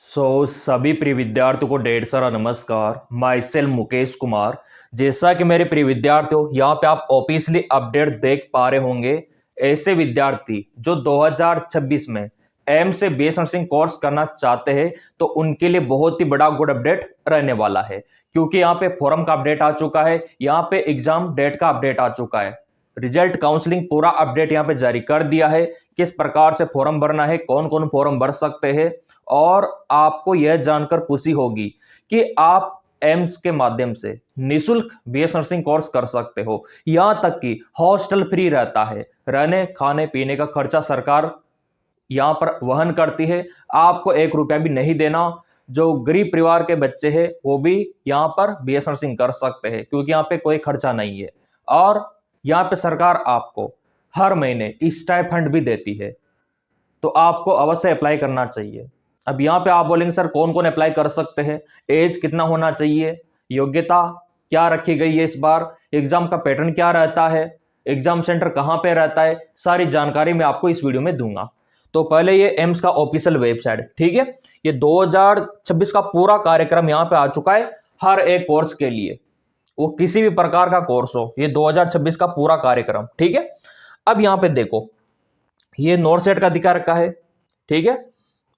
सभी प्रिय विद्यार्थियों को ढेर सारा नमस्कार। My self Mukesh Kumar. जैसा कि मेरे प्रिय विद्यार्थियों यहाँ पे आप ऑफिशियली अपडेट देख पा रहे होंगे, ऐसे विद्यार्थी जो 2026 में एम से बीएस नर्सिंग कोर्स करना चाहते हैं तो उनके लिए बहुत ही बड़ा गुड अपडेट रहने वाला है, क्योंकि यहाँ पे फॉर्म का अपडेट आ चुका है, यहाँ पे एग्जाम डेट का अपडेट आ चुका है, रिजल्ट काउंसलिंग पूरा अपडेट यहाँ पे जारी कर दिया है, किस प्रकार से फॉर्म भरना है, कौन कौन फॉर्म भर सकते हैं। और आपको यह जानकर खुशी होगी कि आप एम्स के माध्यम से निशुल्क बीएस नर्सिंग कोर्स कर सकते हो। यहां तक कि हॉस्टल फ्री रहता है, रहने खाने पीने का खर्चा सरकार यहां पर वहन करती है, आपको 1 रुपया भी नहीं देना। जो गरीब परिवार के बच्चे हैं वो भी यहाँ पर बीएस नर्सिंग कर सकते हैं, क्योंकि यहाँ पे कोई खर्चा नहीं है। और यहाँ पे सरकार आपको हर महीने स्टाइपेंड भी देती है, तो आपको अवश्य अप्लाई करना चाहिए। अब यहाँ पे आप बोलेंगे सर कौन कौन अप्लाई कर सकते हैं, एज कितना होना चाहिए, योग्यता क्या रखी गई है, इस बार एग्जाम का पैटर्न क्या रहता है, एग्जाम सेंटर कहाँ पे रहता है, सारी जानकारी मैं आपको इस वीडियो में दूंगा। तो पहले ये एम्स का ऑफिशियल वेबसाइट, ठीक है, ये 2026 का पूरा कार्यक्रम यहाँ पे आ चुका है हर एक कोर्स के लिए, वो किसी भी प्रकार का कोर्स हो, ये 2026 का पूरा कार्यक्रम, ठीक है। अब यहाँ पे देखो, ये नॉर्थ सेट का दिखा रखा है, ठीक है,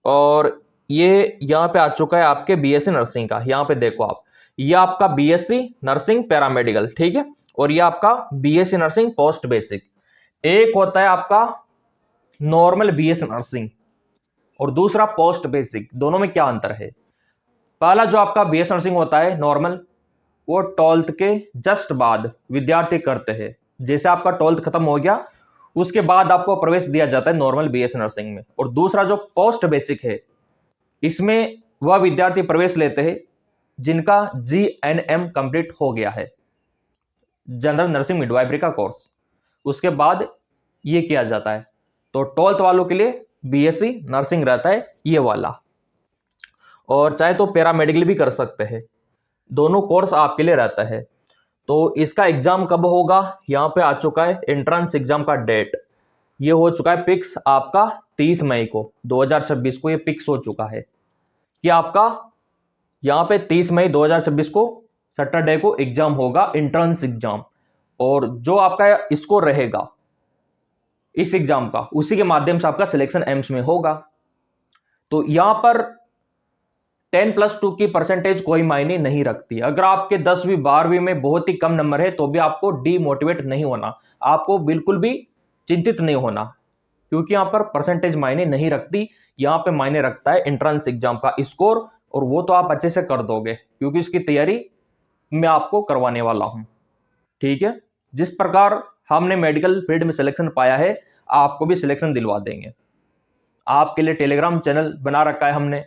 और ये यहाँ पे आ चुका है आपके बीएससी नर्सिंग का। यहाँ पे देखो आप, ये आपका बीएससी नर्सिंग पैरामेडिकल, ठीक है, और ये आपका बीएससी नर्सिंग पोस्ट बेसिक। एक होता है आपका नॉर्मल बीएससी नर्सिंग और दूसरा पोस्ट बेसिक। दोनों में क्या अंतर है? पहला जो आपका बीएससी नर्सिंग होता है नॉर्मल, वो 12th के जस्ट बाद विद्यार्थी करते हैं। जैसे आपका 12th खत्म हो गया उसके बाद आपको प्रवेश दिया जाता है नॉर्मल बीएससी नर्सिंग में। और दूसरा जो पोस्ट बेसिक है, इसमें वह विद्यार्थी प्रवेश लेते हैं जिनका जीएनएम कंप्लीट हो गया है, जनरल नर्सिंग मिडवाइफरी का कोर्स, उसके बाद ये किया जाता है। तो 12th वालों के लिए बीएससी नर्सिंग रहता है ये वाला, और चाहे तो पैरामेडिकल भी कर सकते हैं, दोनों कोर्स आपके लिए रहता है। तो इसका एग्जाम कब होगा, यहाँ पे आ चुका है एंट्रेंस एग्जाम का डेट, ये हो चुका है फिक्स आपका 30 मई को 2026 को, ये फिक्स हो चुका है कि आपका यहाँ पे 30 मई 2026 को सैटरडे को एग्जाम होगा, एंट्रेंस एग्जाम। और जो आपका स्कोर रहेगा इस एग्जाम का, उसी के माध्यम से आपका सिलेक्शन एम्स में होगा। तो यहां पर 10+2 की परसेंटेज कोई मायने नहीं रखती। अगर आपके 10वीं 12वीं में बहुत ही कम नंबर है तो भी आपको डीमोटिवेट नहीं होना, आपको बिल्कुल भी चिंतित नहीं होना, क्योंकि यहाँ पर परसेंटेज मायने नहीं रखती। यहाँ पे मायने रखता है एंट्रेंस एग्जाम का स्कोर, और वो तो आप अच्छे से कर दोगे क्योंकि इसकी तैयारी मैं आपको करवाने वाला हूँ, ठीक है। जिस प्रकार हमने मेडिकल फील्ड में सिलेक्शन पाया है, आपको भी सिलेक्शन दिलवा देंगे। आपके लिए टेलीग्राम चैनल बना रखा है हमने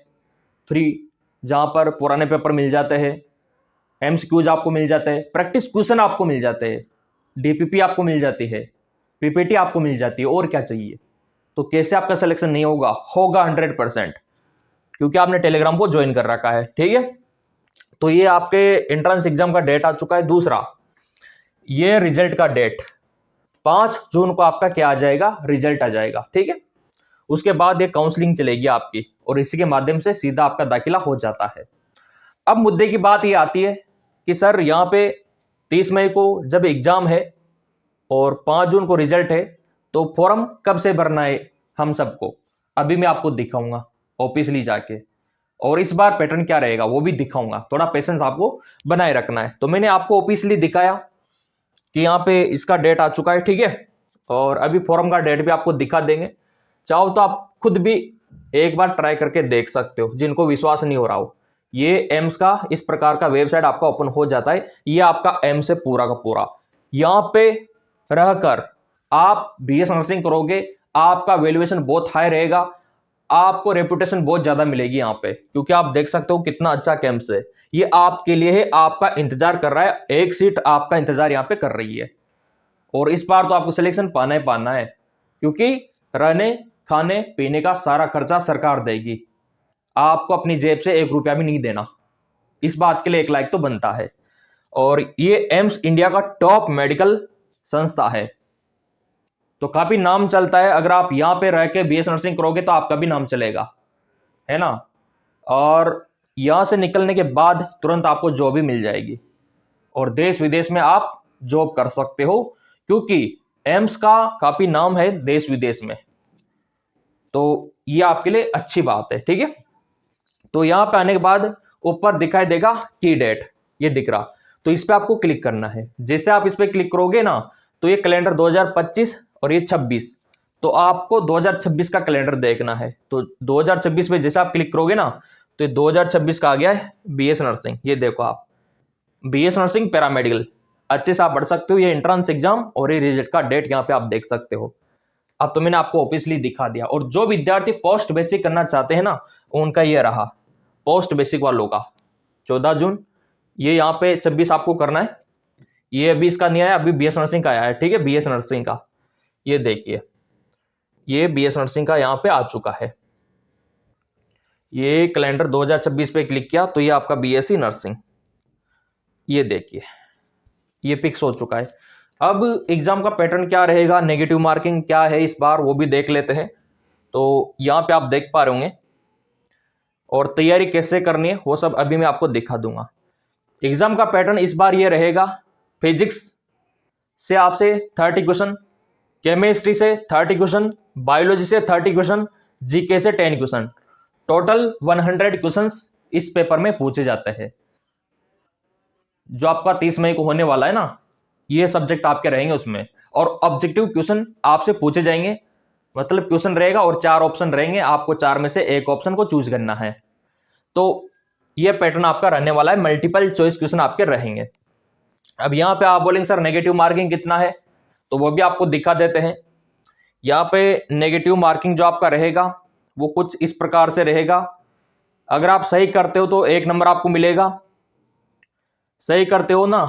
फ्री, जहां पर पुराने पेपर मिल जाते हैं, एमसीक्यूज आपको मिल जाते हैं, प्रैक्टिस क्वेश्चन आपको मिल जाते हैं, डीपीपी आपको मिल जाती है, पीपीटी आपको मिल जाती है, और क्या चाहिए। तो कैसे आपका सिलेक्शन नहीं होगा? होगा 100%, क्योंकि आपने टेलीग्राम को ज्वाइन कर रखा है, ठीक है। तो ये आपके एंट्रेंस एग्जाम का डेट आ चुका है। दूसरा, ये रिजल्ट का डेट 5 जून को आपका क्या आ जाएगा, रिजल्ट आ जाएगा, ठीक है। उसके बाद ये काउंसलिंग चलेगी आपकी, और इसी के माध्यम से सीधा आपका दाखिला हो जाता है। अब मुद्दे की बात ये आती है कि सर यहाँ पे 30 मई को जब एग्जाम है और 5 जून को रिजल्ट है, तो फॉर्म कब से भरना है हम सबको? अभी मैं आपको दिखाऊंगा ऑफिशियली जाके, और इस बार पैटर्न क्या रहेगा वो भी दिखाऊंगा। थोड़ा पेशेंस आपको बनाए रखना है। तो मैंने आपको ऑफिशियली दिखाया कि यहाँ पे इसका डेट आ चुका है, ठीक है, और अभी फॉर्म का डेट भी आपको दिखा देंगे। चाहो तो आप खुद भी एक बार ट्राई करके देख सकते हो, जिनको विश्वास नहीं हो रहा हो। ये एम्स का इस प्रकार का वेबसाइट आपका ओपन हो जाता है, ये आपका एम्स है पूरा का पूरा। यहाँ पे रहकर आप बीएस नर्सिंग करोगे, आपका वैल्यूएशन बहुत हाई रहेगा, आपको रेपुटेशन बहुत ज्यादा मिलेगी यहाँ पे, क्योंकि आप देख सकते हो कितना अच्छा कैंपस है। ये आपके लिए है, आपका इंतजार कर रहा है, एक सीट आपका इंतजार यहाँ पे कर रही है। और इस बार तो आपको सिलेक्शन पाना ही पाना है, क्योंकि रहने खाने पीने का सारा खर्चा सरकार देगी, आपको अपनी जेब से 1 रुपया भी नहीं देना। इस बात के लिए 1 लाख तो बनता है। और ये एम्स इंडिया का टॉप मेडिकल संस्था है, तो काफी नाम चलता है। अगर आप यहाँ पे रह के बीएस नर्सिंग करोगे तो आपका भी नाम चलेगा, है ना। और यहाँ से निकलने के बाद तुरंत आपको जॉब ही मिल जाएगी और देश विदेश में आप जॉब कर सकते हो, क्योंकि एम्स का काफी नाम है देश विदेश में। तो ये आपके लिए अच्छी बात है, ठीक है। तो यहाँ पे आने के बाद ऊपर दिखाई देगा की डेट, ये दिख रहा, तो इस पे आपको क्लिक करना है। जैसे आप इस पे क्लिक करोगे ना, तो ये कैलेंडर 2025 और ये 26, तो आपको 2026 का कैलेंडर देखना है। तो 2026 में जैसे आप क्लिक करोगे ना, तो ये 2026 का आ गया है बीएस नर्सिंग। ये देखो आप, बीएस नर्सिंग पैरामेडिकल, अच्छे से आप पढ़ सकते हो। ये एंट्रेंस एग्जाम और ये रिजल्ट का डेट यहाँ पे आप देख सकते हो। अब तो मैंने आपको ऑब्वियसली दिखा दिया। और जो विद्यार्थी पोस्ट बेसिक करना चाहते हैं ना, उनका ये रहा पोस्ट बेसिक वालों का 14 जून, ये यहाँ पे 26 आपको करना है। ये अभी इसका नहीं आया, अभी बीएस नर्सिंग का आया है, ठीक है। बीएस नर्सिंग का ये देखिए, ये बीएस नर्सिंग का यहाँ पे आ चुका है। ये कैलेंडर 2026 पे क्लिक किया तो ये आपका बीएससी नर्सिंग, ये देखिए ये फिक्स हो चुका है। अब एग्जाम का पैटर्न क्या रहेगा, नेगेटिव मार्किंग क्या है इस बार, वो भी देख लेते हैं। तो यहाँ पे आप देख पा रहे होंगे, और तैयारी कैसे करनी है वो सब अभी मैं आपको दिखा दूंगा। एग्जाम का पैटर्न इस बार ये रहेगा, फिजिक्स से आपसे 30 क्वेश्चन, केमिस्ट्री से 30 क्वेश्चन, बायोलॉजी से 30 क्वेश्चन, जीके से 10 क्वेश्चन, टोटल 100 क्वेश्चन इस पेपर में पूछे जाते हैं। जो आपका 30 मई को होने वाला है ना, ये सब्जेक्ट आपके रहेंगे उसमें। और ऑब्जेक्टिव क्वेश्चन आपसे पूछे जाएंगे, मतलब क्वेश्चन रहेगा और 4 ऑप्शन रहेंगे, आपको 4 में से एक ऑप्शन को चूज करना है। तो ये पैटर्न आपका रहने वाला है, मल्टीपल चॉइस क्वेश्चन आपके रहेंगे। अब यहाँ पे आप बोलेंगे सर नेगेटिव मार्किंग कितना है, तो वो भी आपको दिखा देते हैं। यहाँ पे नेगेटिव मार्किंग जो आपका रहेगा वो कुछ इस प्रकार से रहेगा। अगर आप सही करते हो तो 1 नंबर आपको मिलेगा, सही करते हो ना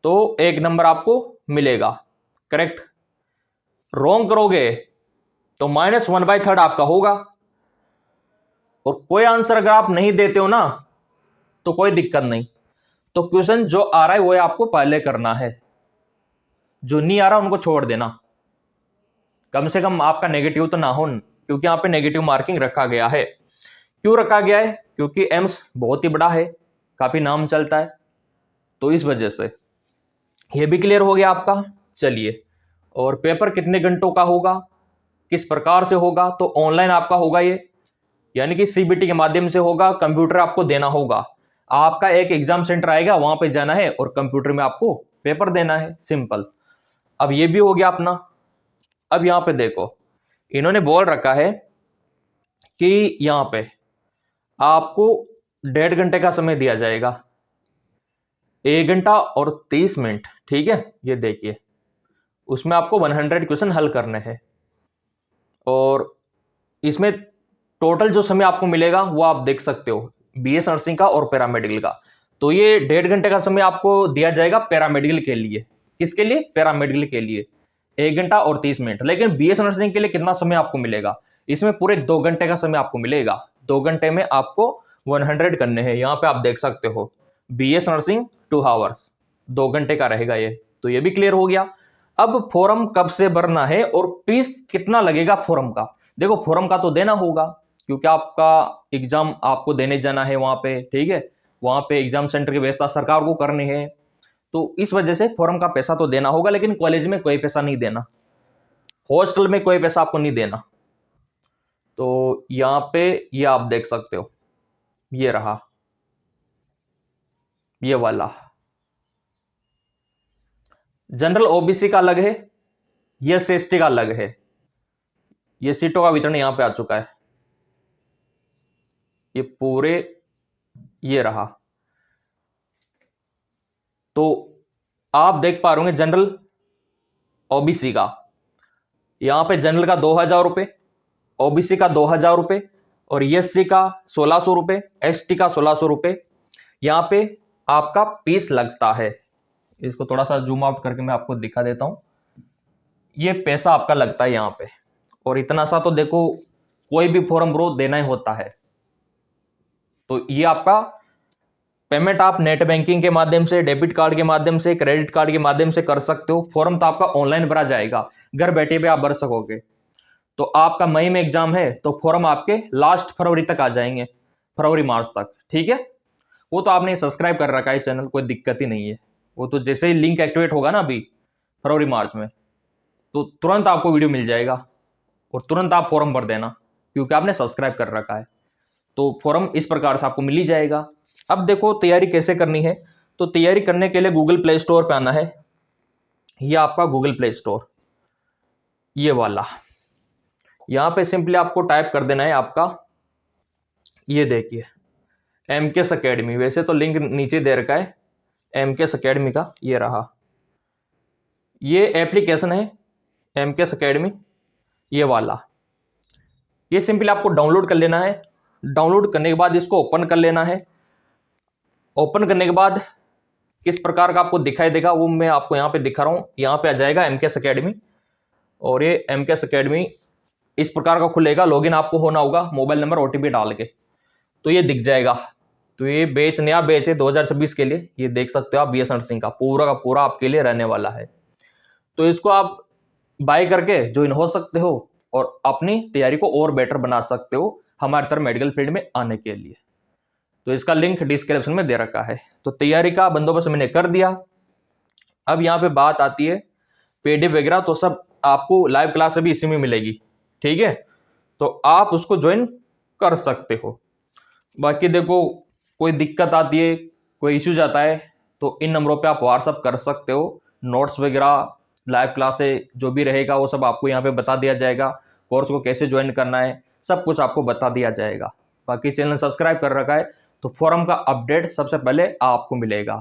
तो 1 नंबर आपको मिलेगा, करेक्ट। रॉन्ग करोगे तो -1/3 आपका होगा। और कोई आंसर अगर आप नहीं देते हो ना तो कोई दिक्कत नहीं, तो क्वेश्चन जो आ रहा है वो आपको पहले करना है, जो नहीं आ रहा उनको छोड़ देना। कम से कम आपका नेगेटिव तो ना हो, क्योंकि यहाँ पे नेगेटिव मार्किंग रखा गया है। क्यों रखा गया है, क्योंकि एम्स बहुत ही बड़ा है, काफी नाम चलता है, तो इस वजह से। ये भी क्लियर हो गया आपका। चलिए, और पेपर कितने घंटों का होगा, किस प्रकार से होगा, तो ऑनलाइन आपका होगा ये, यानी कि सीबीटी के माध्यम से होगा। कंप्यूटर आपको देना होगा, आपका एक एग्जाम सेंटर आएगा, वहां पे जाना है और कंप्यूटर में आपको पेपर देना है, सिंपल। अब ये भी हो गया अपना। अब यहां पे देखो, इन्होंने बोल रखा है कि यहां पे आपको 1.5 घंटे का समय दिया जाएगा, 1 घंटा और 30 मिनट, ठीक है। ये देखिए, उसमें आपको 100 क्वेश्चन हल करने हैं। और इसमें टोटल जो समय आपको मिलेगा वो आप देख सकते हो, बीएस नर्सिंग का और पैरामेडिकल का। तो ये 1.5 घंटे का समय आपको दिया जाएगा पैरामेडिकल के लिए। किसके लिए, पैरामेडिकल के लिए 1 घंटा और 30 मिनट। लेकिन बीएस नर्सिंग के लिए कितना समय आपको मिलेगा, इसमें पूरे 2 घंटे का समय आपको मिलेगा। 2 घंटे में आपको 100 करने हैं। यहाँ पे आप देख सकते हो बीएस नर्सिंग 2 आवर्स, 2 घंटे का रहेगा ये। तो ये भी क्लियर हो गया। अब फॉर्म कब से भरना है और फीस कितना लगेगा फॉर्म का। देखो, फॉर्म का तो देना होगा, क्योंकि आपका एग्जाम आपको देने जाना है वहां पे, ठीक है। वहां पे एग्जाम सेंटर की व्यवस्था सरकार को करनी है, तो इस वजह से फॉर्म का पैसा तो देना होगा। लेकिन कॉलेज में कोई पैसा नहीं देना, हॉस्टल में कोई पैसा आपको नहीं देना। तो यहाँ पे ये आप देख सकते हो, ये रहा ये वाला। जनरल ओबीसी का अलग है, ये एसटी का अलग है। ये सीटों का वितरण यहां पे आ चुका है, ये पूरे ये रहा। तो आप देख पा रहे होंगे जनरल ओबीसी का, यहां पे जनरल का 2000 रुपए, ओबीसी का 2000 रुपए, और एससी का 1600 रुपए, एसटी का 1600 रुपए यहां पे आपका फीस लगता है। इसको थोड़ा सा जूम आउट करके मैं आपको दिखा देता हूं, ये पैसा आपका लगता है यहां पे। और इतना सा तो देखो, कोई भी फॉर्म ब्रो देना ही होता है। तो ये आपका पेमेंट आप नेट बैंकिंग के माध्यम से, डेबिट कार्ड के माध्यम से, क्रेडिट कार्ड के माध्यम से कर सकते हो। फॉर्म तो आपका ऑनलाइन भरा जाएगा, घर बैठे भी आप भर सकोगे। तो आपका मई में एग्जाम है तो फॉर्म आपके लास्ट फरवरी तक आ जाएंगे, फरवरी मार्च तक, ठीक है। वो तो आपने सब्सक्राइब कर रखा है चैनल, कोई दिक्कत ही नहीं है। वो तो जैसे ही लिंक एक्टिवेट होगा ना अभी फरवरी मार्च में, तो तुरंत आपको वीडियो मिल जाएगा और तुरंत आप फॉर्म भर देना, क्योंकि आपने सब्सक्राइब कर रखा है। तो फॉर्म इस प्रकार से आपको मिल ही जाएगा। अब देखो तैयारी कैसे करनी है। तो तैयारी करने के लिए गूगल प्ले स्टोर पे आना है। ये आपका गूगल प्ले स्टोर, ये वाला, यहाँ पे सिंपली आपको टाइप कर देना है आपका, ये देखिए एमकेएस अकेडमी। वैसे तो लिंक नीचे दे रखा है एमकेएस अकेडमी का, ये रहा, ये एप्लीकेशन है एमकेएस अकेडमी, ये वाला। ये सिंपली आपको डाउनलोड कर लेना है। डाउनलोड करने के बाद इसको ओपन कर लेना है। ओपन करने के बाद किस प्रकार का आपको दिखाई देगा वो मैं आपको यहाँ पे दिखा रहा हूँ। यहाँ पे आ जाएगा एमकेएस अकेडमी, और ये एमकेएस अकेडमी इस प्रकार का खुलेगा। लॉगिन आपको होना होगा मोबाइल नंबर ओटीपी डाल के, तो ये दिख जाएगा। तो ये बैच नया बैच है 2026 के लिए, ये देख सकते हो आप बीएस नर्सिंग का पूरा आपके लिए रहने वाला है। तो इसको आप बाय करके ज्वाइन हो सकते हो और अपनी तैयारी को और बेटर बना सकते हो हमारे तरह मेडिकल फील्ड में आने के लिए। तो इसका लिंक डिस्क्रिप्शन में दे रखा है। तो तैयारी का बंदोबस्त मैंने कर दिया। अब यहाँ पे बात आती है पीडीएफ वगैरह, तो सब आपको लाइव क्लास अभी इसी में मिलेगी, ठीक है। तो आप उसको ज्वाइन कर सकते हो। बाकी देखो कोई दिक्कत आती है, कोई इश्यूज आता है, तो इन नंबरों पे आप व्हाट्सअप कर सकते हो। नोट्स वगैरह, लाइव क्लासेस जो भी रहेगा वो सब आपको यहाँ पे बता दिया जाएगा। कोर्स को कैसे ज्वाइन करना है सब कुछ आपको बता दिया जाएगा। बाकी चैनल सब्सक्राइब कर रखा है तो फॉर्म का अपडेट सबसे पहले आपको मिलेगा।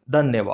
धन्यवाद।